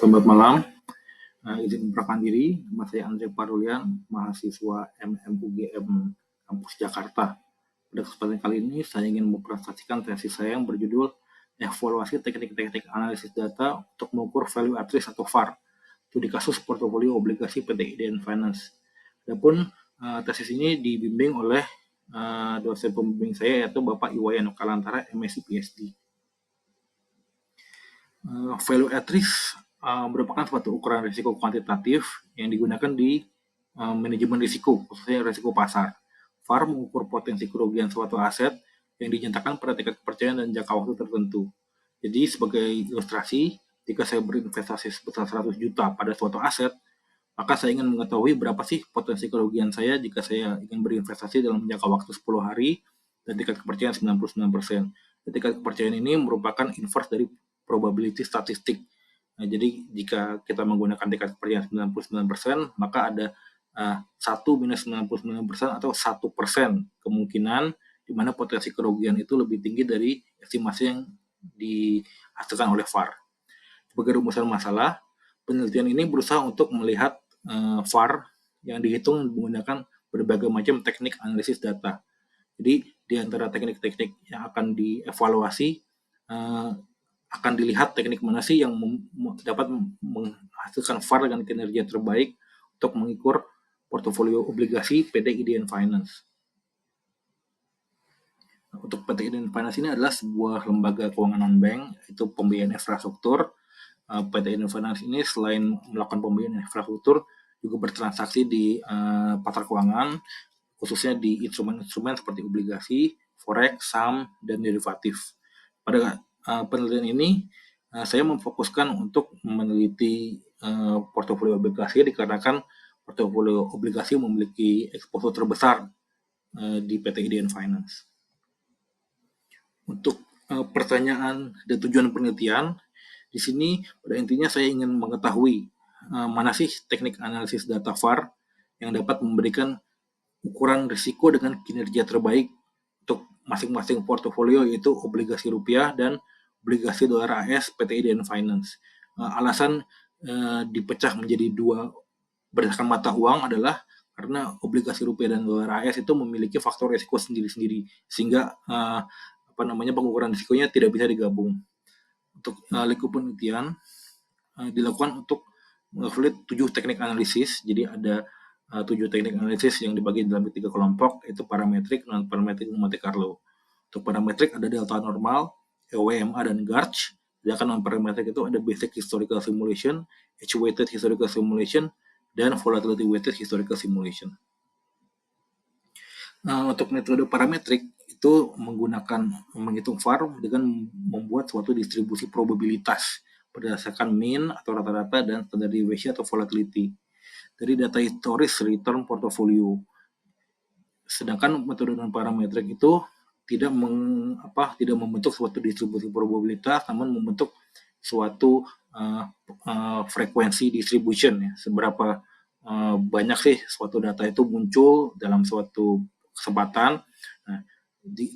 Selamat malam, izin memperkenalkan diri, nama saya Andre Parulian, mahasiswa MMUGM Kampus Jakarta. Pada kesempatan kali ini, saya ingin mempresentasikan tesis saya yang berjudul Evaluasi Teknik-Teknik Analisis Data untuk Mengukur Value at Risk atau VAR, studi kasus portofolio obligasi PT IDN Finance. Adapun tesis ini dibimbing oleh dosen pembimbing saya, yaitu Bapak Iwayan Kalantara, MSc PhD. Value at risk merupakan suatu ukuran risiko kuantitatif yang digunakan di manajemen risiko, khususnya risiko pasar. VAR mengukur potensi kerugian suatu aset yang dinyatakan pada tingkat kepercayaan dan jangka waktu tertentu. Jadi sebagai ilustrasi, jika saya berinvestasi sebesar 100 juta pada suatu aset, maka saya ingin mengetahui berapa sih potensi kerugian saya jika saya ingin berinvestasi dalam jangka waktu 10 hari dan tingkat kepercayaan 99%. Dan tingkat kepercayaan ini merupakan inverse dari probability statistik. Nah, jadi jika kita menggunakan tingkat kepercayaan 99%, maka ada 1 minus 99% atau 1% kemungkinan di mana potensi kerugian itu lebih tinggi dari estimasi yang dihasilkan oleh VAR. Sebagai rumusan masalah, penelitian ini berusaha untuk melihat VAR yang dihitung menggunakan berbagai macam teknik analisis data. Jadi di antara teknik-teknik yang akan dievaluasi akan dilihat teknik mana sih yang dapat menghasilkan VAR dengan kinerja terbaik untuk mengukur portofolio obligasi PT IDN Finance. Untuk PT IDN Finance ini adalah sebuah lembaga keuangan non-bank, itu pembiayaan infrastruktur. PT IDN Finance ini selain melakukan pembiayaan infrastruktur, juga bertransaksi di pasar keuangan, khususnya di instrumen-instrumen seperti obligasi, forex, saham, dan derivatif. Pada penelitian ini, saya memfokuskan untuk meneliti portofolio obligasi dikarenakan portofolio obligasi memiliki eksposur terbesar di PT IDN Finance. Untuk pertanyaan dan tujuan penelitian, di sini pada intinya saya ingin mengetahui mana sih teknik analisis data VAR yang dapat memberikan ukuran risiko dengan kinerja terbaik untuk masing-masing portofolio, yaitu obligasi rupiah dan obligasi dolar AS PT IDN Finance. Alasan dipecah menjadi dua berdasarkan mata uang adalah karena obligasi rupiah dan dolar AS itu memiliki faktor risiko sendiri-sendiri, sehingga pengukuran risikonya tidak bisa digabung. Untuk lingkup penelitian dilakukan untuk mengevaluasi 7 teknik analisis. Jadi ada 7 teknik analisis yang dibagi dalam 3 kelompok, yaitu parametrik, non-parametrik, dan Monte Carlo. Untuk parametrik ada delta normal, EWMA, dan GARCH. Sedangkan non-parametrik itu ada basic historical simulation, age-weighted historical simulation, dan volatility weighted historical simulation. Untuk metode parametrik itu menghitung VAR dengan membuat suatu distribusi probabilitas berdasarkan mean atau rata-rata dan standard deviation atau volatility dari data historis return portfolio. Sedangkan metode non-parametrik itu tidak membentuk suatu distribusi probabilitas, namun membentuk suatu frekuensi distribution, ya, seberapa banyak sih suatu data itu muncul dalam suatu kesempatan. Nah,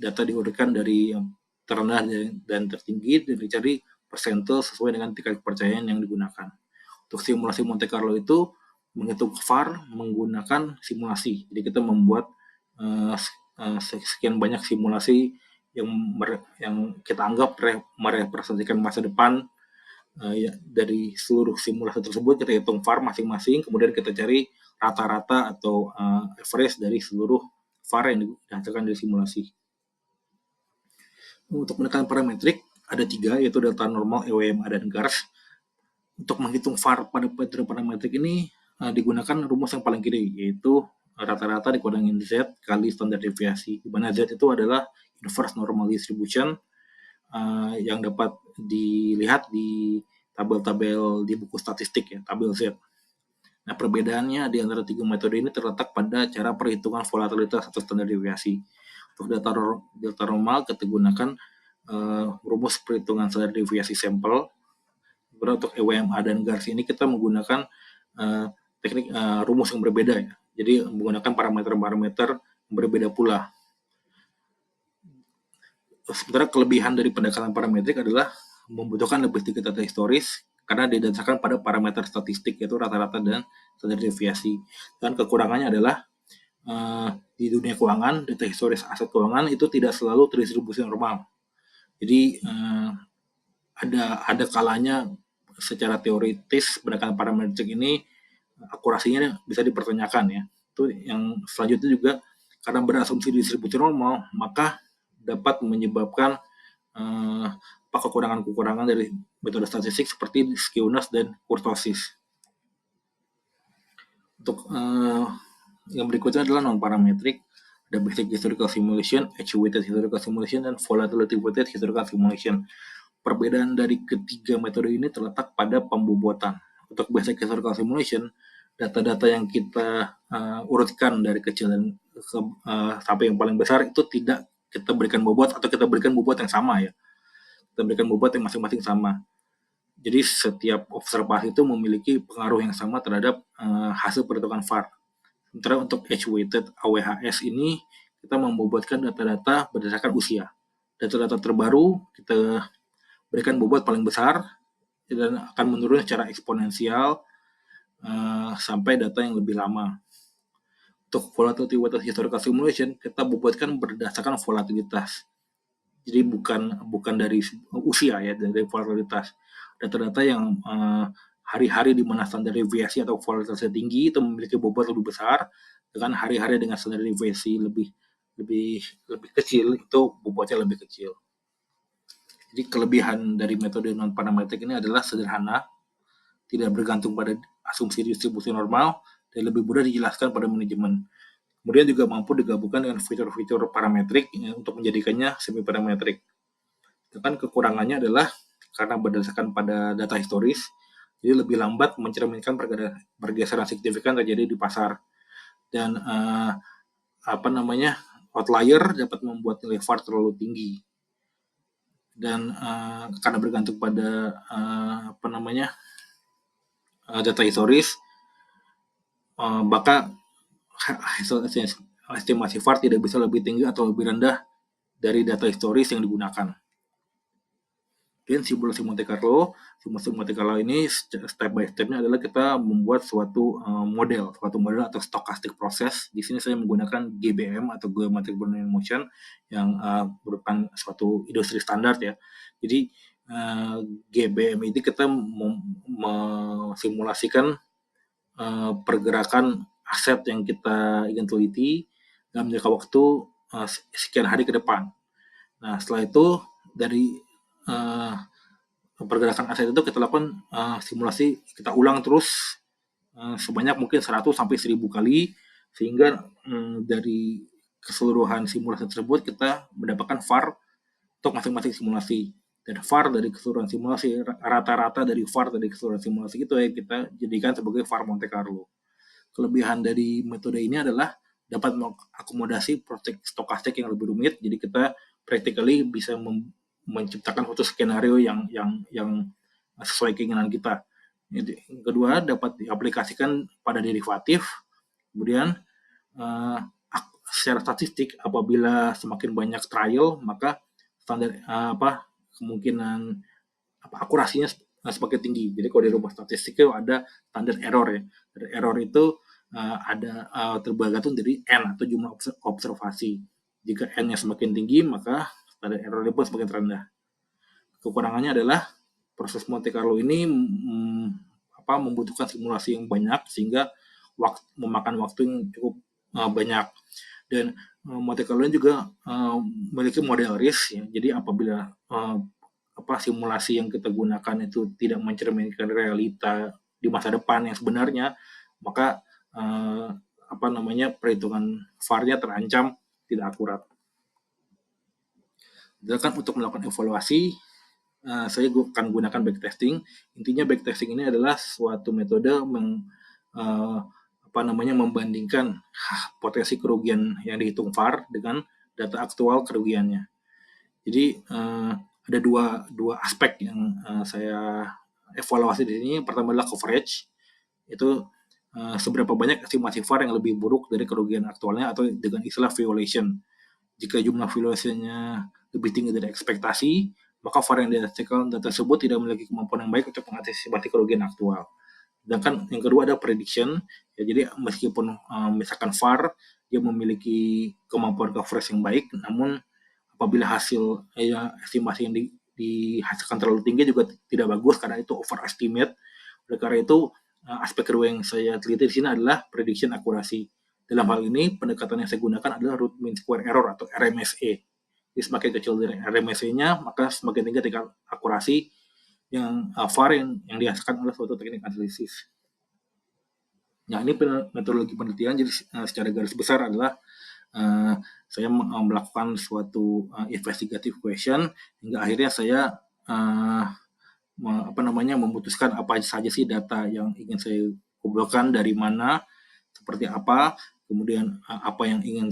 data diurutkan dari yang terendah dan tertinggi dan dicari persentase sesuai dengan tingkat kepercayaan yang digunakan. Untuk simulasi Monte Carlo itu menghitung VAR menggunakan simulasi. Jadi kita membuat sekian banyak simulasi yang kita anggap merepresentasikan masa depan. Dari seluruh simulasi tersebut kita hitung VAR masing-masing, kemudian kita cari rata-rata atau average dari seluruh VAR yang dihasilkan dari simulasi. Untuk menekan parametrik ada 3, yaitu delta normal, EWMA, dan GARCH. Untuk menghitung VAR pada metode parametrik ini digunakan rumus yang paling kiri, yaitu rata-rata dikurangin Z kali standar deviasi, di mana Z itu adalah inverse normal distribution yang dapat dilihat di tabel-tabel di buku statistik, ya, tabel Z. Nah, perbedaannya di antara 3 metode ini terletak pada cara perhitungan volatilitas atau standar deviasi. Untuk delta normal kita gunakan rumus perhitungan standar deviasi sampel. Untuk EWMA dan GARCH ini kita menggunakan teknik rumus yang berbeda, ya. Jadi menggunakan parameter-parameter yang berbeda pula. Sementara kelebihan dari pendekatan parametrik adalah membutuhkan lebih sedikit data historis karena didasarkan pada parameter statistik yaitu rata-rata dan standar deviasi. Dan kekurangannya adalah di dunia keuangan, data historis aset keuangan itu tidak selalu terdistribusi normal. Jadi ada kalanya secara teoritis berdasarkan parametrik ini akurasinya bisa dipertanyakan ya. Itu yang selanjutnya juga karena berasumsi distribusi normal, maka dapat menyebabkan kekurangan-kekurangan dari metode statistik seperti skewness dan kurtosis. Untuk yang berikutnya adalah non-parametric, ada basic historical simulation, edge-weighted historical simulation, dan volatility-weighted historical simulation. Perbedaan dari ketiga metode ini terletak pada pembobotan. Untuk basic historical simulation, data-data yang kita urutkan dari kecil dan sampai yang paling besar itu tidak kita berikan bobot atau kita berikan bobot yang sama ya. Kita berikan bobot yang masing-masing sama. Jadi setiap observasi itu memiliki pengaruh yang sama terhadap hasil perhitungan VAR. Sementara untuk edge-weighted AWHS ini kita membobotkan data-data berdasarkan usia. Data-data terbaru kita berikan bobot paling besar dan akan menurun secara eksponensial sampai data yang lebih lama. Untuk volatility weighted historical simulation kita bobotkan berdasarkan volatilitas. Jadi bukan dari usia ya, dari volatilitas. Data-data yang hari-hari di mana standar deviasi atau volatilitasnya tinggi itu memiliki bobot lebih besar, dengan hari-hari dengan standar deviasi lebih kecil itu bobotnya lebih kecil. Jadi kelebihan dari metode non parametrik ini adalah sederhana, tidak bergantung pada asumsi distribusi normal, dan lebih mudah dijelaskan pada manajemen. Kemudian juga mampu digabungkan dengan fitur-fitur parametrik untuk menjadikannya semi parametrik. Sedangkan kekurangannya adalah karena berdasarkan pada data historis, jadi lebih lambat mencerminkan pergeseran signifikan terjadi di pasar. Dan outlier dapat membuat nilai VAR terlalu tinggi. Dan karena bergantung pada data historis, maka estimasi VAR tidak bisa lebih tinggi atau lebih rendah dari data historis yang digunakan. Kemudian simulasi Monte Carlo ini step by stepnya adalah kita membuat suatu model atau stochastic process. Di sini saya menggunakan GBM atau Geometric Brownian Motion yang merupakan suatu industri standar ya. Jadi GBM ini kita memsimulasikan pergerakan aset yang kita ingin teliti dalam jangka waktu sekian hari ke depan. Nah, setelah itu dari pergerakan aset itu kita lakukan simulasi, kita ulang terus sebanyak mungkin 100 sampai 1000 kali, sehingga dari keseluruhan simulasi tersebut kita mendapatkan VAR untuk masing-masing simulasi. Dan VAR dari keseluruhan simulasi, rata-rata dari VAR dari keseluruhan simulasi itu ya kita jadikan sebagai VAR Monte Carlo. Kelebihan dari metode ini adalah dapat mengakomodasi proyek stokastik yang lebih rumit, jadi kita practically bisa menciptakan suatu skenario yang sesuai keinginan kita. Yang kedua, dapat diaplikasikan pada derivatif. Kemudian secara statistik, apabila semakin banyak trial, maka standar kemungkinan akurasinya semakin tinggi. Jadi kalau di rumus statistik itu ada standar error ya. Standar error itu ada tergantung dari n atau jumlah observasi. Jika n-nya semakin tinggi, maka standar error pun semakin rendah. Kekurangannya adalah proses Monte Carlo ini membutuhkan simulasi yang banyak sehingga memakan waktu yang cukup banyak. Dan Monte Carlo juga memiliki model risk ya. Jadi apabila simulasi yang kita gunakan itu tidak mencerminkan realita di masa depan yang sebenarnya, maka perhitungan VAR-nya terancam tidak akurat. Sedangkan untuk melakukan evaluasi, saya akan gunakan backtesting. Intinya backtesting ini adalah suatu metode membandingkan potensi kerugian yang dihitung VAR dengan data aktual kerugiannya. Jadi ada dua aspek yang saya evaluasi di sini. Pertama adalah coverage, itu seberapa banyak estimasi VAR yang lebih buruk dari kerugian aktualnya atau dengan istilah violation. Jika jumlah violation-nya lebih tinggi dari ekspektasi, maka VAR yang dihasilkan data tersebut tidak memiliki kemampuan yang baik untuk mengantisipasi kerugian aktual. Sedangkan yang kedua ada prediction, ya jadi meskipun misalkan VAR dia memiliki kemampuan coverage yang baik, namun apabila hasil estimasi yang dihasilkan terlalu tinggi juga tidak bagus karena itu overestimate. Oleh karena itu aspek kedua yang saya teliti di sini adalah prediction akurasi. Dalam hal ini pendekatan yang saya gunakan adalah root mean square error atau RMSE. Jadi semakin kecil dari RMSE-nya maka semakin tinggi tingkat akurasi yang VAR yang dihasilkan oleh suatu teknik analisis. Nah, ini metodologi penelitian, jadi secara garis besar adalah saya melakukan suatu investigative question hingga akhirnya saya memutuskan apa saja sih data yang ingin saya kumpulkan, dari mana, seperti apa, kemudian apa yang ingin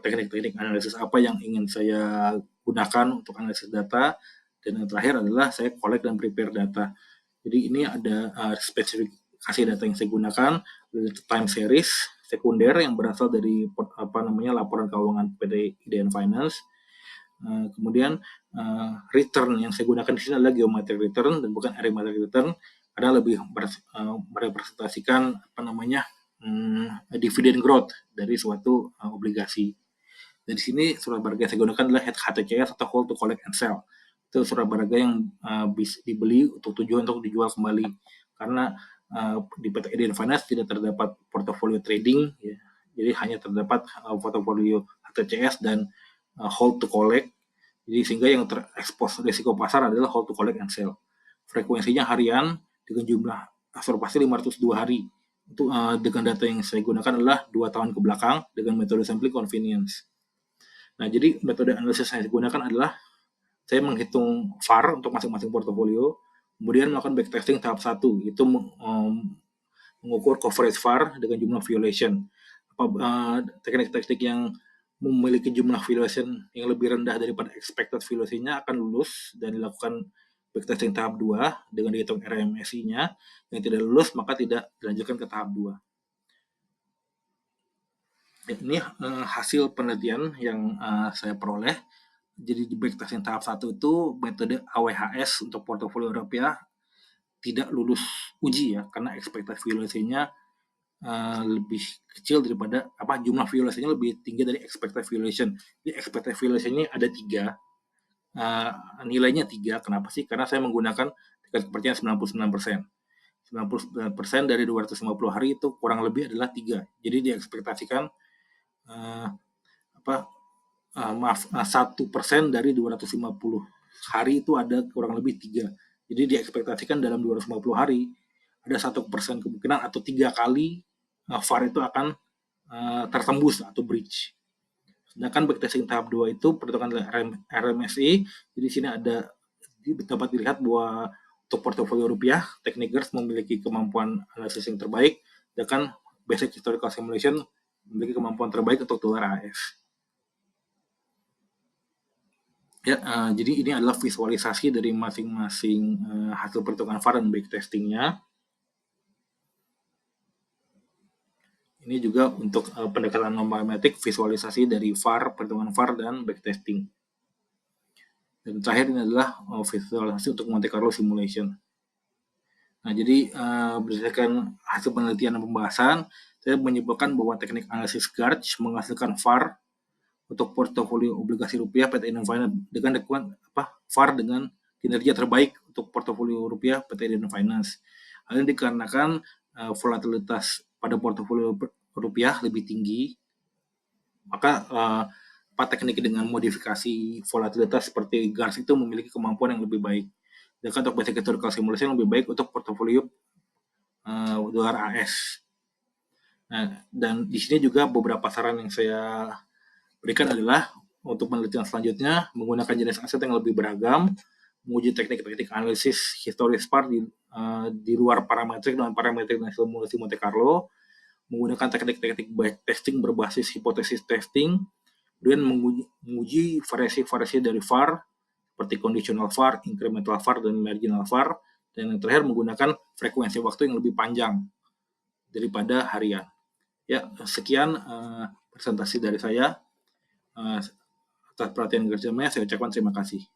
teknik-teknik analisis apa yang ingin saya gunakan untuk analisis data, dan yang terakhir adalah saya collect dan prepare data. Jadi ini ada spesifikasi data yang saya gunakan, time series sekunder yang berasal dari laporan keuangan PT IDN Finance. Kemudian return yang saya gunakan di sini adalah geometric return dan bukan arithmetic return, karena lebih merepresentasikan dividend growth dari suatu obligasi. Dan di sini surat berharga yang saya gunakan adalah HTCS atau hold to collect and sell. Itu surat berharga yang dibeli untuk tujuan untuk dijual kembali. Karena di PT IDN Finance tidak terdapat portofolio trading, ya. Jadi hanya terdapat portofolio HTCS dan hold to collect. Jadi sehingga yang terekspos risiko pasar adalah hold to collect and sell. Frekuensinya harian dengan jumlah observasi 502 hari. Untuk dengan data yang saya gunakan adalah 2 tahun ke belakang dengan metode sampling convenience. Nah, jadi metode analisis yang saya gunakan adalah saya menghitung VAR untuk masing-masing portofolio, kemudian melakukan backtesting tahap 1, itu mengukur coverage VAR dengan jumlah violation. Teknik-teknik yang memiliki jumlah violation yang lebih rendah daripada expected violation-nya akan lulus dan dilakukan backtesting tahap 2 dengan dihitung RMSI-nya. Yang tidak lulus maka tidak dilanjutkan ke tahap 2. Ini hasil penelitian yang saya peroleh. Jadi di backtesting tahap 1 itu metode AWHS untuk portofolio rupiah tidak lulus uji, ya, karena expected violation-nya lebih kecil daripada jumlah violation-nya lebih tinggi dari expected violation. Jadi expected violation-nya ada 3, nilainya 3. Kenapa sih? Karena saya menggunakan tingkat kepercayaan 99%. 99% dari 250 hari itu kurang lebih adalah 3. Jadi diekspektasikan 1% dari 250 hari itu ada kurang lebih 3. Jadi diekspektasikan dalam 250 hari ada 1% kemungkinan atau 3 kali VAR itu akan tertembus atau breach. Sedangkan backtesting tahap 2 itu perhitungan RMSI. Jadi sini dapat dilihat bahwa untuk portofolio rupiah, Techniquers memiliki kemampuan analisis yang terbaik, sedangkan basic historical simulation memiliki kemampuan terbaik untuk dolar AS. Ya, jadi ini adalah visualisasi dari masing-masing hasil perhitungan VAR dan backtestingnya. Ini juga untuk pendekatan non-parametric, visualisasi dari VAR, perhitungan VAR, dan backtesting. Dan terakhir ini adalah visualisasi untuk Monte Carlo simulation. Nah, jadi berdasarkan hasil penelitian dan pembahasan, saya menyimpulkan bahwa teknik analisis Garch menghasilkan VAR untuk portofolio obligasi rupiah PT IDN Finance dengan VAR dengan kinerja terbaik untuk portofolio rupiah PT IDN Finance. Hal ini dikarenakan volatilitas pada portofolio rupiah lebih tinggi, maka teknik dengan modifikasi volatilitas seperti GARS itu memiliki kemampuan yang lebih baik. Dan untuk basic historical simulation lebih baik untuk portofolio dolar AS. Nah, dan di sini juga beberapa saran yang saya berikan adalah untuk penelitian selanjutnya menggunakan jenis aset yang lebih beragam, menguji teknik-teknik analisis historis VAR di luar parametrik dan parametrik dan simulasi Monte Carlo, menggunakan teknik-teknik backtesting berbasis hipotesis testing, kemudian menguji variasi-variasi dari VAR seperti conditional VAR, incremental VAR, dan marginal VAR, dan yang terakhir menggunakan frekuensi waktu yang lebih panjang daripada harian. Ya, sekian presentasi dari saya. Atas perhatian kerjanya saya ucapkan terima kasih.